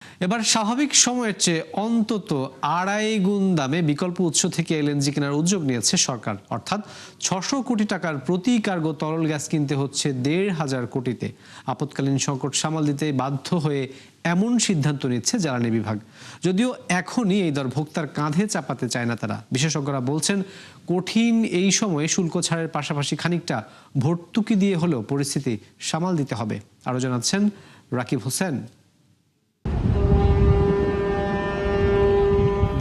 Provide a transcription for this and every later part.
এবার স্বাভাবিক সময়ের চেয়ে অন্তত 2.5 গুণ দামে বিকল্প উৎস থেকে এলএনজি কেনার উদ্যোগ নিয়েছে সরকার। অর্থাৎ 600 কোটি টাকার প্রতি কার্গো তরল গ্যাস কিনতে হচ্ছে 1,500 কোটিতে। আপৎকালীন সংকট সামাল দিতে বাধ্য হয়ে এমন সিদ্ধান্ত নিচ্ছে জ্বালানি বিভাগ। যদিও এখনই এই দর ভোক্তার কাঁধে চাপাতে চায় না তারা। বিশেষজ্ঞরা বলছেন, কঠিন এই সময়ে শুল্ক ছাড়ের পাশাপাশি খানিকটা ভর্তুকি দিয়ে হলেও পরিস্থিতি সামাল দিতে হবে। আরও জানাচ্ছেন রাকিব হোসেন।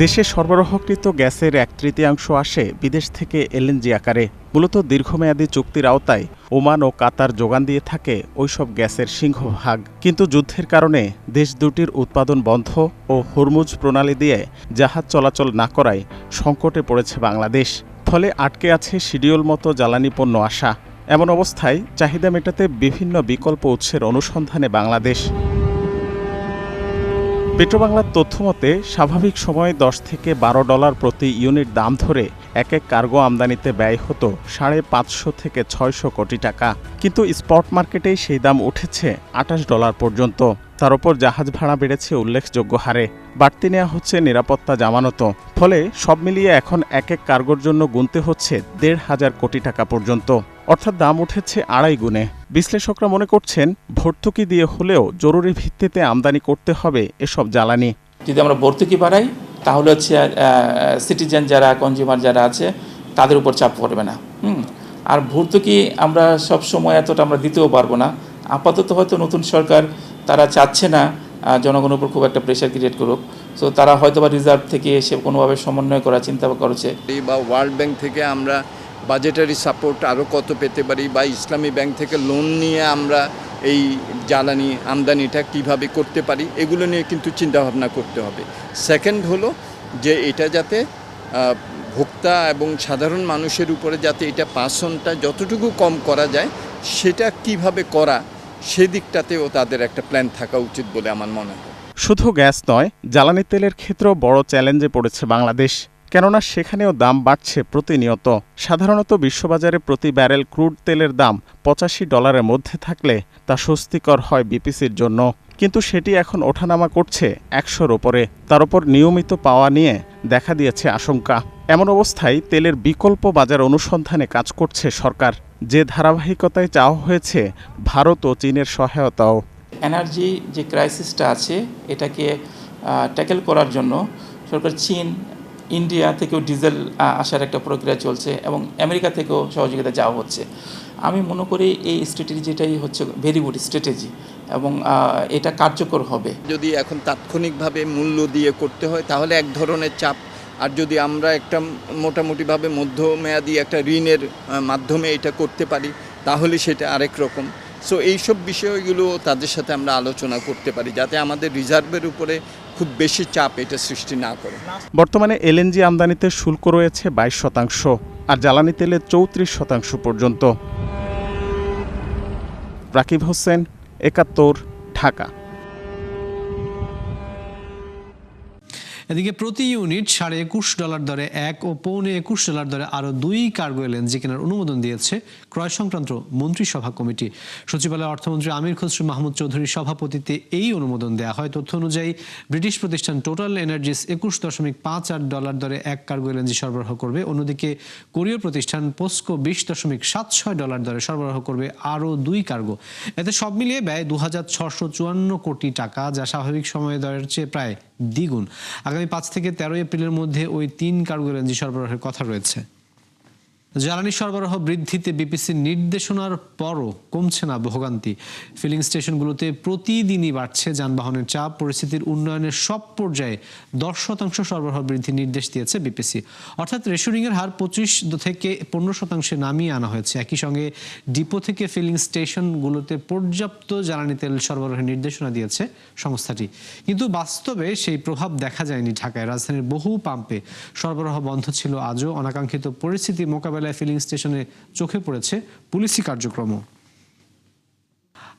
দেশে সরবরাহকৃত গ্যাসের 1/3 আসে বিদেশ থেকে এলএনজি আকারে। মূলত দীর্ঘমেয়াদী চুক্তির আওতায় ওমান ও কাতার যোগান দিয়ে থাকে ওইসব গ্যাসের সিংহভাগ। কিন্তু যুদ্ধের কারণে দেশ দুটির উৎপাদন বন্ধ ও হরমুজ প্রণালী দিয়ে জাহাজ চলাচল না করায় সংকটে পড়েছে বাংলাদেশ। ফলে আটকে আছে শিডিউল মতো জ্বালানি পণ্য আসা। এমন অবস্থায় চাহিদা মেটাতে বিভিন্ন বিকল্প উৎসের অনুসন্ধানে বাংলাদেশ। পেট্রোবাংলার তথ্যমতে স্বাভাবিক সময়ে $10 থেকে $12 প্রতি ইউনিট দাম ধরে এক কার্গো আমদানিতে ব্যয় হতো $550 থেকে $600 কোটি টাকা। কিন্তু স্পট মার্কেটেই সেই দাম উঠেছে $28 পর্যন্ত। তার উপর জাহাজ ভাড়া বেড়েছে উল্লেখযোগ্য হারে। বাড়তি নেওয়া হচ্ছে নিরাপত্তা জামানত। ফলে সব মিলিয়ে এখন এক কার্গোর জন্য গুনতে হচ্ছে 1,500 কোটি টাকা পর্যন্ত। অর্থাৎ দাম উঠেছে 2.5 গুণে। বিশ্লেষকরা মনে করছেন, ভর্তুকি দিয়ে হলেও জরুরি ভিত্তিতে আমদানি করতে হবে এসব জ্বালানি। যদি আমরা ভর্তুকি বাড়াই তাহলে হচ্ছে সিটিজেন যারা, কনজিউমার যারা আছে তাদের উপর চাপ পড়বে না। আর ভর্তুকি আমরা সব সময় এতটা আমরা দিতেও পারবো না। আপাতত হয়তো নতুন সরকার তারা চাচ্ছে না জনগণের উপর খুব একটা প্রেশার ক্রিয়েট করুক। সো তারা হয়তো বা রিজার্ভ থেকে এসে কোনোভাবে সমন্বয় করার চিন্তা করছে। বা ওয়ার্ল্ড ব্যাংক থেকে আমরা বাজেটারি সাপোর্ট আরও কত পেতে পারি, বা ইসলামী ব্যাংক থেকে লোন নিয়ে আমরা এই জ্বালানি আমদানিটা কিভাবে করতে পারি, এগুলো নিয়ে কিন্তু চিন্তাভাবনা করতে হবে। সেকেন্ড হলো যে এটা যাতে ভোক্তা এবং সাধারণ মানুষের উপরে যাতে এটা পাসনটা যতটুকু কম করা যায়, সেটা কিভাবে করা সেদিকটাতেও তাদের একটা প্ল্যান থাকা উচিত বলে আমার মনে হয়। শুধু গ্যাস নয়, জ্বালানি তেলের ক্ষেত্রেও বড় চ্যালেঞ্জে পড়েছে বাংলাদেশ। কেননা সেখানেও দাম বাড়ছে প্রতিনিয়ত। সাধারণত বিশ্ববাজারে প্রতি ব্যারেল ক্রুড তেলের দাম $85 মধ্যে থাকলে তা স্বস্তিকর হয় বিপিসির জন্য। কিন্তু সেটি এখন ওঠানামা করছে 100-র ওপরে। তার উপর নিয়মিত পাওয়া নিয়ে দেখা দিয়েছে আশঙ্কা। এমন অবস্থায় তেলের বিকল্প বাজার অনুসন্ধানে কাজ করছে সরকার। যে ধারাবাহিকতায় চাওয়া হয়েছে ভারত ও চীনের সহায়তাও। এনার্জি যে ক্রাইসিসটা আছে এটাকে ট্যাকেল করার জন্য সরকার চীন, ইন্ডিয়া থেকেও ডিজেল আসার একটা প্রক্রিয়া চলছে এবং আমেরিকা থেকেও সহযোগিতা চাওয়া হচ্ছে। আমি মনে করি এই স্ট্র্যাটেজিটাই হচ্ছে ভেরি গুড স্ট্র্যাটেজি এবং এটা কার্যকর হবে। যদি এখন তাৎক্ষণিকভাবে মূল্য দিয়ে করতে হয় তাহলে এক ধরনের চাপ, আর যদি আমরা একটা মোটামুটিভাবে মধ্যমেয়াদী একটা ঋণের মাধ্যমে এটা করতে পারি তাহলে সেটা আরেক রকম। সো এইসব বিষয়গুলো তাদের সাথে আমরা আলোচনা করতে পারি যাতে আমাদের রিজার্ভের উপরে খুব বেশি চাপ এটা সৃষ্টি না করে। বর্তমানে এলএনজি আমদানিতে শুল্ক রয়েছে 22% আর জ্বালানি তেলে 34% পর্যন্ত। রাকিব হোসেন, 71, ঢাকা। এদিকে প্রতি ইউনিট $21.5 দরে 1 ও $21.25 দরে আরও 2 কার্গো এলএনজি কেনার অনুমোদন দিয়েছে ক্রয় সংক্রান্ত মন্ত্রিসভা কমিটি। সচিবালয়ের অর্থমন্ত্রী আমির খসরু মাহমুদ চৌধুরীর সভাপতিত্বে এই অনুমোদন দেওয়া হয়। তথ্য অনুযায়ী ব্রিটিশ প্রতিষ্ঠান টোটাল এনার্জিস $21.58 দরে 1 কার্গো এলএনজি সরবরাহ করবে। অন্যদিকে কোরীয় প্রতিষ্ঠান পোস্কো $20.76 দরে সরবরাহ করবে আরও 2 কার্গো। এতে সব মিলিয়ে ব্যয় 2,654 কোটি টাকা, যা স্বাভাবিক সময়ের দরের চেয়ে প্রায় দ্বিগুণ। আগামী 5 থেকে 13 এপ্রিলের মধ্যে ওই 3 কার্গো এলএনজি সরবরাহের কথা রয়েছে। জ্বালানি সরবরাহ বৃদ্ধিতে বিপিসির নির্দেশনার পরও কমছে না ভোগান্তি। ফিলিং স্টেশনগুলোতে প্রতিদিনই বাড়ছে যানবাহনের চাপ। পরিস্থিতির উন্নয়নের সব পর্যায়ে 10% সরবরাহ বৃদ্ধির নির্দেশ দিয়েছে বিপিসি। অর্থাৎ রেশনিংয়ের হার 25 থেকে 15% নামিয়ে আনা হয়েছে। একই সঙ্গে ডিপো থেকে ফিলিং স্টেশনগুলোতে পর্যাপ্ত জ্বালানি তেল সরবরাহের নির্দেশনা দিয়েছে সংস্থাটি। কিন্তু বাস্তবে সেই প্রভাব দেখা যায়নি ঢাকায়। রাজধানীর বহু পাম্পে সরবরাহ বন্ধ ছিল আজও। অনাকাঙ্ক্ষিত পরিস্থিতি মোকাবেলায় ফিলিং স্টেশনে চোখে পড়েছে পুলিশি কার্যক্রম।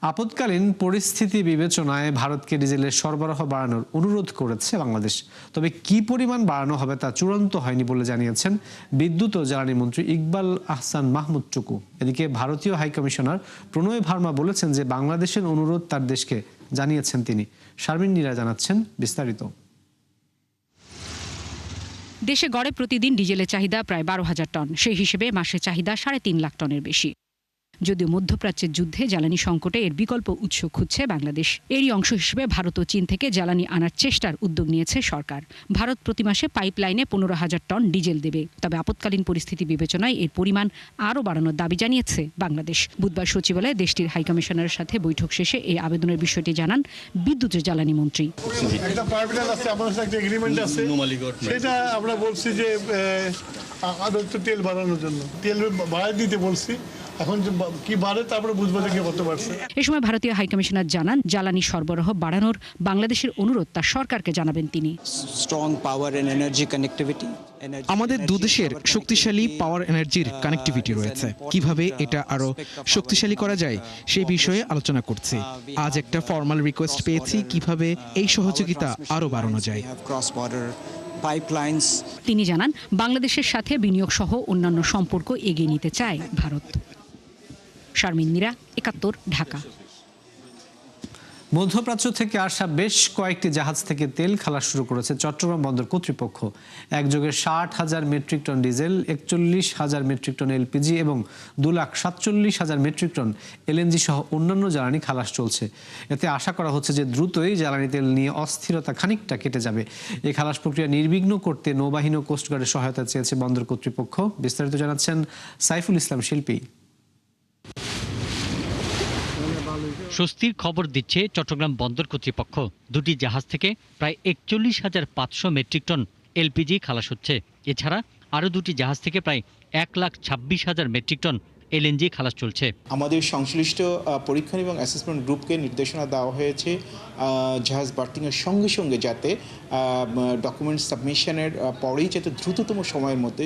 আপৎকালীন পরিস্থিতি বিবেচনায় ভারতকে ডিজেলের সরবরাহ বাড়ানোর অনুরোধ করেছে বাংলাদেশ। তবে কি পরিমাণ বাড়ানো হবে তা চূড়ান্ত হয়নি বলে জানিয়েছেন বিদ্যুৎ ও জ্বালানি মন্ত্রী ইকবাল আহসান মাহমুদ টুকু। এদিকে ভারতীয় হাইকমিশনার প্রণয় ভার্মা বলেছেন যে বাংলাদেশের অনুরোধ তার দেশকে জানিয়েছেন তিনি। শারমিন নীরা জানাচ্ছেন বিস্তারিত। দেশে গড়ে প্রতিদিন ডিজেলের চাহিদা প্রায় 12,000 টন। সেই হিসেবে মাসে চাহিদা 3.5 লাখ টনের বেশি। যদিও মধ্যপ্রাচ্যের যুদ্ধে জ্বালানি সংকটে এর বিকল্প উৎস খুঁজছে বাংলাদেশ। এরই অংশ হিসেবে ভারত ও চীন থেকে জ্বালানি আনার চেষ্টার উদ্যোগ নিয়েছে সরকার। ভারত প্রতি মাসে পাইপলাইনে 15,000 টন ডিজেল দেবে। তবে আপৎকালীন পরিস্থিতি বিবেচনায় এর পরিমাণ আরও বাড়ানোর দাবি জানিয়েছে বাংলাদেশ। বুধবার সচিবালয়ে দেশটির হাইকমিশনারের সাথে বৈঠক শেষে এই আবেদনের বিষয়টি জানান বিদ্যুৎ ও জ্বালানি মন্ত্রী। একটা পাইপলাইন আছে, আমাদের সাথে একটা এগ্রিমেন্ট আছে, সেটা আমরা বলছি যে আদৌ তেল বাড়ানোর জন্য তেল বাড়াই দিতে বলছি। এখন কি বাড়ে তারপরে বুঝবো যে কি করতে পারছে। এ সময় ভারতীয় হাইকমিশনার জানান জ্বালানি সরবরাহ বাড়ানোর বাংলাদেশের অনুরোধ তার সরকারকে জানাবেন তিনি। আমাদের দুদেশের শক্তিশালী পাওয়ার এনার্জির কানেক্টিভিটি রয়েছে। কিভাবে এটা আরো শক্তিশালী করা যায় সেই বিষয়ে আলোচনা করছি। আজ একটা ফর্মাল রিকোয়েস্ট পেয়েছি কিভাবে এই সহযোগিতা আরো বাড়ানো যায়। তিনি জানান বাংলাদেশের সাথে বিনিয়োগ সহ অন্যান্য সম্পর্ক এগিয়ে নিতে চায় ভারত। শারমিন মীরা, 71, ঢাকা। মধ্যপ্রাচ্য থেকে আসা বেশ কয়েকটি জাহাজ থেকে তেল খালাস শুরু করেছে চট্টগ্রাম বন্দর কর্তৃপক্ষ। একযোগে 60,000 metric ton diesel, 41,000 metric ton LPG এবং 2,47,000 মেট্রিক টন এলএনজি সহ অন্যান্য জ্বালানি খালাস চলছে। এতে আশা করা হচ্ছে যে দ্রুতই জ্বালানি তেল নিয়ে অস্থিরতা খানিকটা কেটে যাবে। এই খালাস প্রক্রিয়া নির্বিঘ্ন করতে নৌবাহিনী ও কোস্টগার্ডের সহায়তা চেয়েছে বন্দর কর্তৃপক্ষ। বিস্তারিত জানাচ্ছেন সাইফুল ইসলাম শিল্পী। স্বস্তির খবর দিচ্ছে চট্টগ্রাম বন্দর কর্তৃপক্ষ। দুটি জাহাজ থেকে প্রায় 41,500 মেট্রিক টন এলপিজি খালাস হচ্ছে। এছাড়া আরও দুটি জাহাজ থেকে প্রায় 1,26,000 মেট্রিক টন এলএনজি খালাস চলছে। আমাদের সংশ্লিষ্ট পরীক্ষণ এবং অ্যাসেসমেন্ট গ্রুপকে নির্দেশনা দেওয়া হয়েছে জাহাজ বার্থিংয়ের সঙ্গে সঙ্গে যাতে ডকুমেন্ট সাবমিশনের পরেই যাতে দ্রুততম সময়ের মধ্যে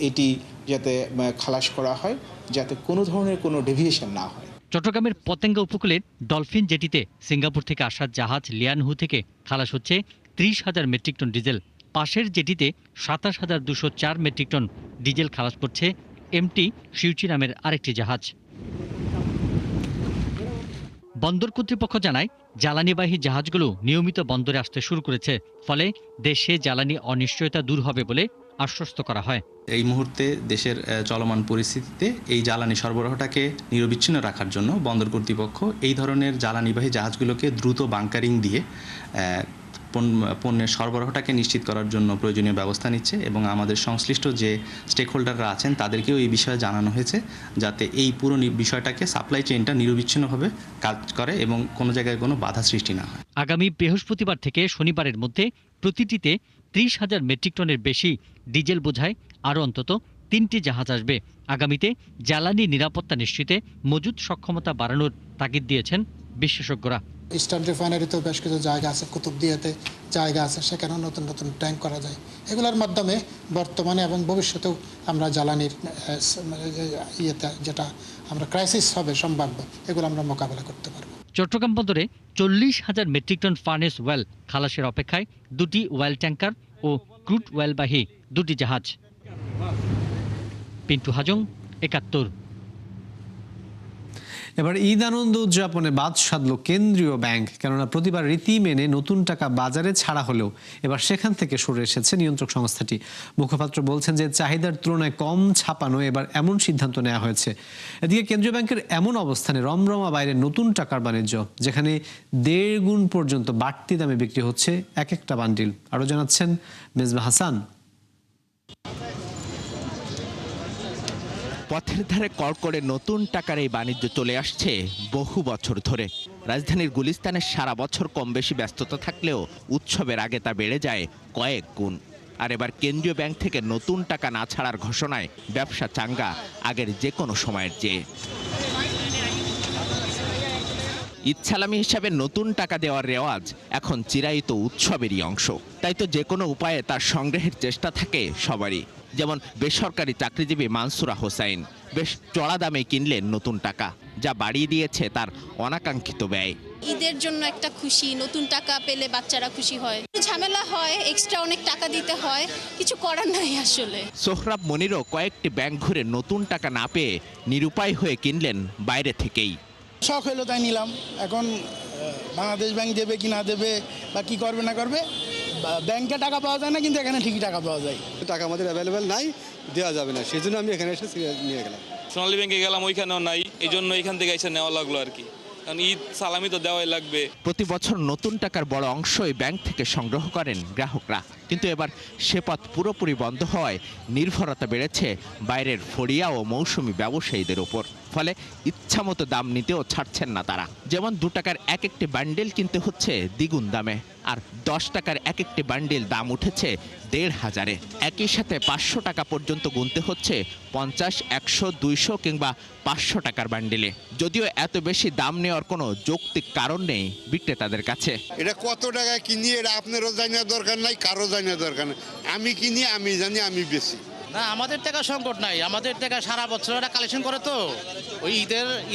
এটি যাতে খালাস করা হয়, যাতে কোনো ধরনের কোনো ডেভিয়েশন না হয়। চট্টগ্রামের পতেঙ্গা উপকূলের ডলফিন জেটিতে সিঙ্গাপুর থেকে আসা জাহাজ লিয়ানহু থেকে খালাস হচ্ছে 30,000 মেট্রিক টন ডিজেল। পাশের জেটিতে 27,204 মেট্রিক টন ডিজেল খালাস করছে এমটি শিউচি নামের আরেকটি জাহাজ। বন্দর কর্তৃপক্ষ জানায় জ্বালানিবাহী জাহাজগুলো নিয়মিত বন্দরে আসতে শুরু করেছে। ফলে দেশে জ্বালানি অনিশ্চয়তা দূর হবে বলে আশ্বস্ত করা হয়। এই মুহূর্তে দেশের চলমান পরিস্থিতিতে এই জ্বালানি সরবরাহটাকে নিরবিচ্ছিন্ন রাখার জন্য বন্দর কর্তৃপক্ষ এই ধরনের জ্বালানিবাহী জাহাজগুলোকে দ্রুত বাংকারিং দিয়ে পণ্যের সরবরাহটাকে নিশ্চিত করার জন্য প্রয়োজনীয় ব্যবস্থা নিচ্ছে এবং আমাদের সংশ্লিষ্ট যে স্টেক হোল্ডাররা আছেন তাদেরকেও এই বিষয়ে জানানো হয়েছে যাতে এই পুরো বিষয়টাকে সাপ্লাই চেইনটা নিরবিচ্ছিন্নভাবে কাজ করে এবং কোনো জায়গায় কোনো বাধা সৃষ্টি না হয়। আগামী বৃহস্পতিবার থেকে শনিবারের মধ্যে প্রতিটিতে 30,000 মেট্রিক টনের বেশি ডিজেল বোঝায় আরও অন্তত 3টি জাহাজ আসবে। আগামীতে জ্বালানি নিরাপত্তা নিশ্চিতে মজুদ সক্ষমতা বাড়ানোর তাগিদ দিয়েছেন বিশেষজ্ঞরা। ইস্টার্ন রিফাইনারিতেও বেশ কিছু জায়গা আছে, কুতুবদিয়াতে জায়গা আছে, সেখানেও নতুন নতুন ট্যাঙ্ক করা যায়। এগুলোর মাধ্যমে বর্তমানে এবং ভবিষ্যতেও আমরা জ্বালানির যেটা আমরা ক্রাইসিস হবে সম্ভাব্য, এগুলো আমরা মোকাবেলা করতে পারবো। চট্টগ্রাম বন্দরে 40,000 মেট্রিক টন ফার্নেস ওয়েল খালাসের অপেক্ষায় 2টি ওয়েল ট্যাঙ্কার ও ক্রুড ওয়েলবাহী 2টি জাহাজ। পিন্টু হাজং, 71। এবার ঈদ আনন্দ উদযাপনে বাদ সাধল কেন্দ্রীয় ব্যাংক। কেননা প্রতিবার রীতি মেনে নতুন টাকা বাজারে ছাড়া হলেও এবার সেখান থেকে সরে এসেছে নিয়ন্ত্রক সংস্থাটি। মুখপাত্র বলছেন যে চাহিদার তুলনায় কম ছাপানো এবার এমন সিদ্ধান্ত নেওয়া হয়েছে। এদিকে কেন্দ্রীয় ব্যাংকের এমন অবস্থানে রমরমা বাইরে নতুন টাকার বাণিজ্য, যেখানে 1.5 গুণ পর্যন্ত বাড়তি দামে বিক্রি হচ্ছে এক একটা বান্ডিল। আরও জানাচ্ছেন মেজবা হাসান। পথের ধারে কড়কড়ে নতুন টাকার এই বাণিজ্য চলে আসছে বহু বছর ধরে। রাজধানীর গুলিস্তানে সারা বছর কম বেশি ব্যস্ততা থাকলেও উৎসবের আগে তা বেড়ে যায় কয়েক গুণ। আর এবার কেন্দ্রীয় ব্যাংক থেকে নতুন টাকা না ছাড়ার ঘোষণায় ব্যবসা চাঙ্গা আগের যে কোনো সময়ের চেয়ে। ইচ্ছালামি হিসাবে নতুন টাকা দেওয়ার রেওয়াজ এখন চিরায়িত উৎসবেরই অংশ। তাই তো যে কোনো উপায়ে তার সংগ্রহের চেষ্টা থাকে সবারই। যেমন বেসরকারি চাকরিজীবী মানসুরা হোসাইন বেশ চড়া দামে কিনলেন নতুন টাকা, যা বাড়িয়ে দিয়েছে তার অনাকাঙ্ক্ষিত ব্যয়। ঈদের জন্য একটা খুশি, নতুন টাকা পেলে বাচ্চারা খুশি হয়। ঝামেলা হয়, এক্সট্রা অনেক টাকা দিতে হয়, কিছু করার নাই আসলে। সোহরাব মনিরও কয়েকটি ব্যাংক ঘুরে নতুন টাকা না পেয়ে নিরুপায় হয়ে কিনলেন বাইরে থেকেই। শখ হলো তাই নিলাম। এখন বাংলাদেশ ব্যাংক দেবে কি না দেবে বা কি করবে না করবে, ব্যাংকে টাকা পাওয়া যায় না, কিন্তু এখানে ঠিকই টাকা পাওয়া যায়। টাকা আমাদের অ্যাভেলেবেল নাই, দেওয়া যাবে না, সেই জন্য আমি এখানে এসে নিয়ে গেলাম। সোনালী ব্যাংকে গেলাম, ওইখানেও নাই, এই জন্য এখান থেকে এসে নেওয়া লাগলো আর কি, কারণ ঈদ সালামি তো দেওয়াই লাগবে। প্রতি বছর নতুন টাকার বড় অংশই ব্যাংক থেকে সংগ্রহ করেন গ্রাহকরা, কিন্তু এবার সে পথ পুরোপুরি বন্ধ হওয়ায় নির্ভরতা বেড়েছে বাইরের ফড়িয়া ও মৌসুমি ব্যবসায়ীদের উপর। ফলে ইচ্ছামতো দাম নিতেও ছাড়ছেন না তারা। যেমন 2 টাকার এক একটি বান্ডেল কিনতে হচ্ছে দ্বিগুণ দামে, আর 10 টাকার এক একটি বান্ডেল দাম উঠেছে 1,500-এ। একই সাথে 500 টাকা পর্যন্ত গুনতে হচ্ছে 50, 100, 200 কিংবা 500 টাকার বান্ডেলে। যদিও এত বেশি দাম নেওয়ার কোনো যৌক্তিক কারণ নেই বিক্রেতাদের কাছে। এটা কত টাকা কিনি এটা আপনারও জানার দরকার নাই, কারো জানার দরকার নাই। আমি কিনি, আমি জানি, আমি বেশি। না, আমাদের টাকা সংকট নাই, আমাদের টাকা সারা বছর এটা কালেকশন করে, তো ওই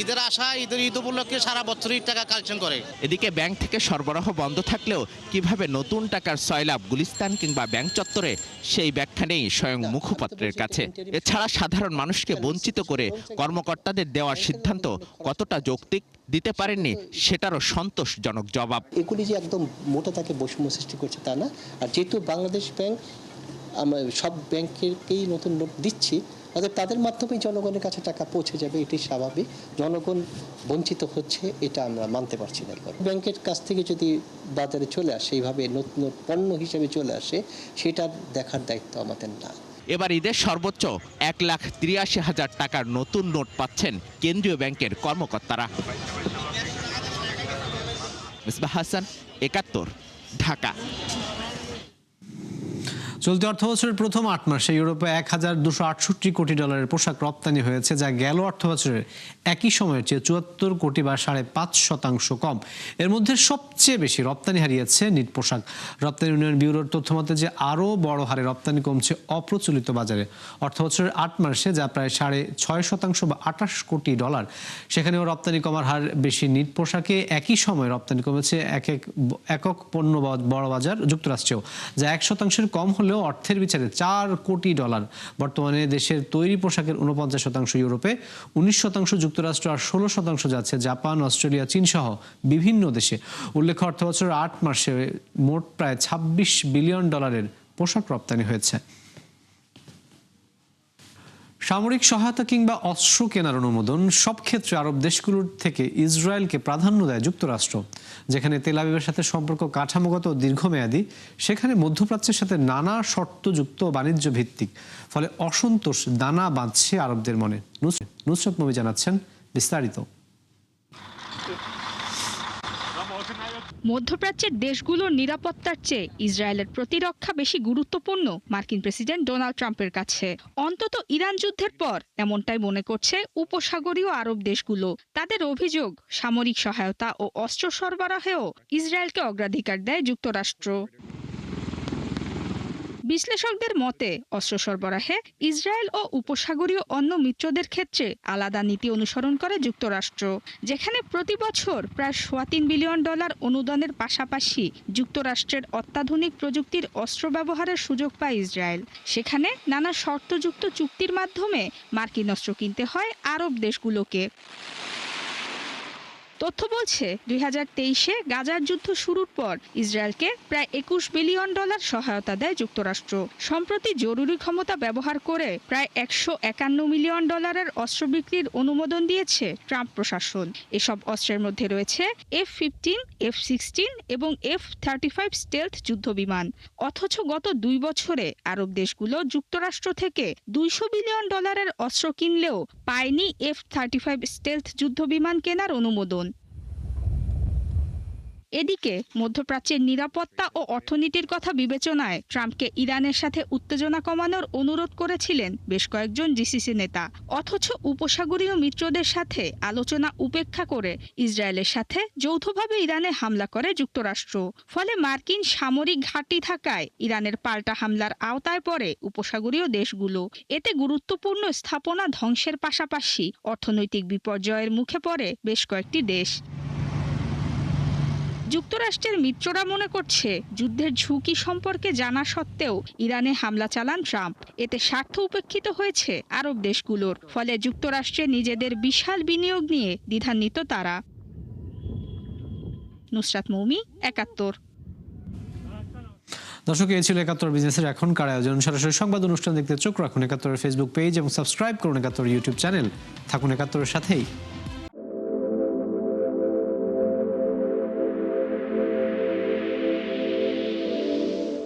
ঈদের আশা, ঈদ উপলক্ষে সারা বছরই টাকা কালেকশন করে। এদিকে ব্যাংক থেকে সরবরাহ বন্ধ থাকলেও কিভাবে নতুন টাকার সয়লাভ গুলিস্তান কিংবা ব্যাংক চত্বরে, সেই ব্যাখ্যা নেই স্বয়ং মুখপাত্রের কাছে। এছাড়া সাধারণ মানুষকে বঞ্চিত করে কর্মকর্তাদের দেওয়ার সিদ্ধান্ত কতটা যৌক্তিক দিতে পারেননি সেটারও সন্তোষজনক জবাব। এগুলি যে একদম মোটা তাকে বৈষম্য সৃষ্টি করছে তা না। আর যেহেতু বাংলাদেশ ব্যাংক আমরা সব ব্যাংকেরকেই নতুন নোট দিচ্ছি, অর্থাৎ তাদের মাধ্যমেই জনগণের কাছে টাকা পৌঁছে যাবে, এটাই স্বাভাবিক। জনগণ বঞ্চিত হচ্ছে এটা আমরা মানতে পারছি না। ব্যাংকের কাছ থেকে যদি বাজারে চলে আসে, এইভাবে নতুন পণ্য হিসেবে চলে আসে, সেটা দেখার দায়িত্ব আমাদের না। এবার ঈদের সর্বোচ্চ 1,83,000 টাকার নতুন নোট পাচ্ছেন কেন্দ্রীয় ব্যাংকের কর্মকর্তারা। মিসবাহ হাসান, 71, ঢাকা। চলতি অর্থবছরের প্রথম 8 মাসে ইউরোপে $1,268 কোটি পোশাক রপ্তানি হয়েছে, যা গেল অর্থবছরের একই সময়ের চেয়ে 74 কোটি বা 5.5% কম। এর মধ্যে সবচেয়ে বেশি রপ্তানি হারিয়েছে নিট পোশাক। রপ্তানি উন্নয়ন ব্যুরোর তথ্য মতে যে আরও বড় হারে রপ্তানি কমছে অপ্রচলিত বাজারে। অর্থবছরের 8 মাসে যা প্রায় 6.5% বা $28 কোটি, সেখানেও রপ্তানি কমার হার বেশি নিট পোশাকে। একই সময় রপ্তানি কমেছে একক পণ্য বড় বাজার যুক্তরাষ্ট্রেও, যা 1% কম হলেও অর্থের বিচারে $4 কোটি। বর্তমানে দেশের তৈরি পোশাকের 49% ইউরোপে, 19% যুক্তরাষ্ট্র আর 16% যাচ্ছে জাপান, অস্ট্রেলিয়া, চীন সহ বিভিন্ন দেশে। উল্লেখ্য, অর্থবছরের 8 মাসে মোট প্রায় $26 বিলিয়ন পোশাক রপ্তানি হয়েছে। সামরিক সহায়তা কিংবা অস্ত্র কেনার অনুমোদন সব ক্ষেত্রে আরব দেশগুলোর থেকে ইসরায়েলকে প্রাধান্য দেয় যুক্তরাষ্ট্র। যেখানে তেল আবিবের সাথে সম্পর্ক কাঠামোগত দীর্ঘমেয়াদী, সেখানে মধ্যপ্রাচ্যের সাথে নানা শর্তযুক্ত বাণিজ্য ভিত্তিক। ফলে অসন্তোষ দানা বাঁধছে আরবদের মনে। নুসরত নবী জানাচ্ছেন বিস্তারিত। মধ্যপ্রাচ্যের দেশগুলোর নিরাপত্তার চেয়ে ইসরায়েলের প্রতিরক্ষা বেশি গুরুত্বপূর্ণ মার্কিন প্রেসিডেন্ট ডোনাল্ড ট্রাম্পের কাছে। অন্তত ইরান যুদ্ধের পর এমনটাই মনে করছে উপসাগরীয় আরব দেশগুলো। তাদের অভিযোগ, সামরিক সহায়তা ও অস্ত্র সরবরাহেও ইসরায়েলকে অগ্রাধিকার দেয় যুক্তরাষ্ট্র। বিশ্লেষকদের মতে অস্ত্র সরবরাহে ইসরায়েল ও উপসাগরীয় অন্য মিত্রদের ক্ষেত্রে আলাদা নীতি অনুসরণ করে যুক্তরাষ্ট্র, যেখানে প্রতি বছর প্রায় $3 বিলিয়ন অনুদানের পাশাপাশি যুক্তরাষ্ট্রের অত্যাধুনিক প্রযুক্তির অস্ত্র ব্যবহারের সুযোগ পায় ইসরায়েল। সেখানে নানা শর্তযুক্ত চুক্তির মাধ্যমে মার্কিন অস্ত্র কিনতে হয় আরব দেশগুলোকে। তথ্য বলছে 2023-এ গাজার যুদ্ধ শুরুর পর ইসরায়েলকে প্রায় $21 বিলিয়ন সহায়তা দেয় যুক্তরাষ্ট্র। সম্প্রতি জরুরি ক্ষমতা ব্যবহার করে প্রায় $151 মিলিয়ন অস্ত্র বিক্রির অনুমোদন দিয়েছে ট্রাম্প প্রশাসন। এসব অস্ত্রের মধ্যে রয়েছে F-15, F-16 এবং F-35 স্টেলথ যুদ্ধবিমান। অথচ গত 2 বছরে আরব দেশগুলো যুক্তরাষ্ট্র থেকে $200 বিলিয়ন অস্ত্র কিনলেও পায়নি F-35 স্টেলথ যুদ্ধবিমান কেনার অনুমোদন। এদিকে মধ্যপ্রাচ্যের নিরাপত্তা ও অর্থনীতির কথা বিবেচনায় ট্রাম্পকে ইরানের সাথে উত্তেজনা কমানোর অনুরোধ করেছিলেন বেশ কয়েকজন জিসিসি নেতা। অথচ উপসাগরীয় মিত্রদের সাথে আলোচনা উপেক্ষা করে ইসরায়েলের সাথে যৌথভাবে ইরানে হামলা করে যুক্তরাষ্ট্র। ফলে মার্কিন সামরিক ঘাঁটি থাকায় ইরানের পাল্টা হামলার আওতায় পড়ে উপসাগরীয় দেশগুলো। এতে গুরুত্বপূর্ণ স্থাপনা ধ্বংসের পাশাপাশি অর্থনৈতিক বিপর্যয়ের মুখে পড়ে বেশ কয়েকটি দেশ। যুক্তরাষ্ট্রের মিত্ররা মনে করছে যুদ্ধের ঝুঁকি সম্পর্কে জানা সত্ত্বেও ইরানে হামলা চালান ট্রাম্প। এতে স্বার্থ উপেক্ষিত হয়েছে আরব দেশগুলোর। ফলে যুক্তরাষ্ট্রে নিজেদের বিশাল বিনিয়োগ নিয়ে দ্বিধান্বিত তারা। নুসরাত মৌমি, ৭১। দর্শক, এই ছিল ৭১ বিজনেসের এখনকার আয়োজন। সরাসরি সংবাদ অনুষ্ঠান দেখতে চোখ রাখুন ৭১ ফেসবুক পেজ এবং সাবস্ক্রাইব করুন ৭১ ইউটিউব চ্যানেল। থাকুন ৭১ সাথেই।